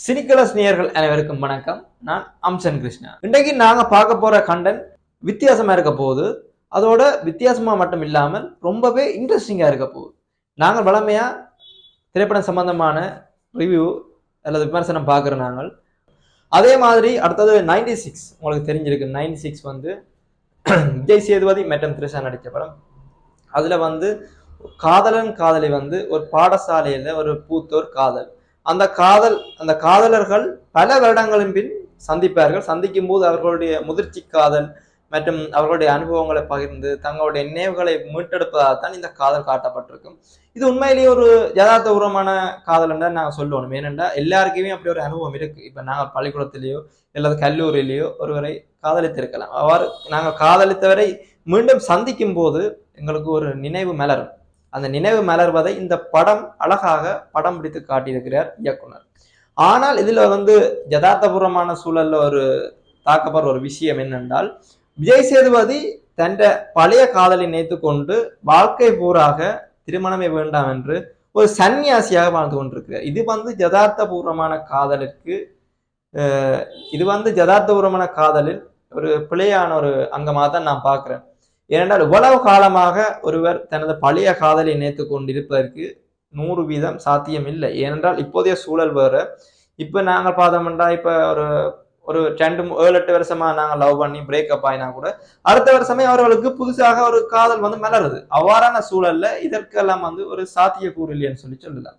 சினிக்கலஸ் நேயர்கள் அனைவருக்கும் வணக்கம். நான் அம்சன் கிருஷ்ணா. இன்றைக்கு நாங்க பார்க்க போற கண்டென்ட் வித்தியாசமா இருக்க போகுது. அதோட வித்தியாசமா மட்டும் இல்லாமல் ரொம்பவே இன்ட்ரெஸ்டிங்கா இருக்க போகுது. நாங்கள் வளமையா திரைப்படம் சம்பந்தமான ரிவ்யூ அல்லது விமர்சனம் பார்க்குற நாங்கள். அதே மாதிரி அடுத்தது 96 உங்களுக்கு தெரிஞ்சிருக்கு. 96 வந்து விஜய் சேதுபதி மற்றும் த்ரிஷா நடித்த படம். அதுல வந்து காதலன் காதலி வந்து ஒரு பாடசாலையில ஒரு பூத்தோர் காதல். அந்த காதலர்கள் பல வருடங்களின் பின் சந்திப்பார்கள். சந்திக்கும் போது அவர்களுடைய முதிர்ச்சி காதல் மற்றும் அவர்களுடைய அனுபவங்களை பகிர்ந்து தங்களுடைய நினைவுகளை மீட்டெடுப்பதாகத்தான் இந்த காதல் காட்டப்பட்டிருக்கும். இது உண்மையிலேயே ஒரு யதார்த்தபூர்வமான காதல் என்றால் நாங்கள் சொல்லணும். ஏனென்றா எல்லாருக்குமே அப்படி ஒரு அனுபவம் இருக்கு. இப்ப நாங்கள் பள்ளிக்கூடத்திலேயோ அல்லது கல்லூரியிலேயோ ஒருவரை காதலித்திருக்கலாம். அவ்வாறு நாங்கள் காதலித்தவரை மீண்டும் சந்திக்கும் போது எங்களுக்கு ஒரு நினைவு மலரும். அந்த நினைவு மலர்வதை இந்த படம் அழகாக படம் பிடித்து காட்டியிருக்கிறார் இயக்குனர். ஆனால் இதுல வந்து யதார்த்தபூர்வமான சூழல்ல ஒரு தாக்கப்படுற ஒரு விஷயம் என்னென்றால், விஜய் சேதுபதி தன் பழைய காதலை நினைத்து கொண்டு வாழ்க்கை பூராக திருமணமே வேண்டாம் என்று ஒரு சன்னியாசியாக வாழ்ந்து கொண்டிருக்கிறார். இது வந்து யதார்த்தபூர்வமான காதலில் ஒரு பிழையான ஒரு அங்கமாக தான் நான் பார்க்கிறேன். ஏனென்றால் இவ்வளவு காலமாக ஒருவர் தனது பழைய காதலை நினைத்து கொண்டிருப்பதற்கு 100% சாத்தியம் இல்லை. ஏனென்றால் இப்போதைய சூழல் வேற. இப்ப நாங்கள் பார்த்தோம்னா இப்ப ஒரு 7-8 வருஷமா நாங்கள் லவ் பண்ணி பிரேக்கப் ஆயினா கூட அடுத்த வருஷமே அவர்களுக்கு புதுசாக ஒரு காதல் வந்து மலருது. அவ்வாறான சூழல்ல இதற்கெல்லாம் வந்து ஒரு சாத்தியக்கூறு இல்லைன்னு சொல்லலாம்.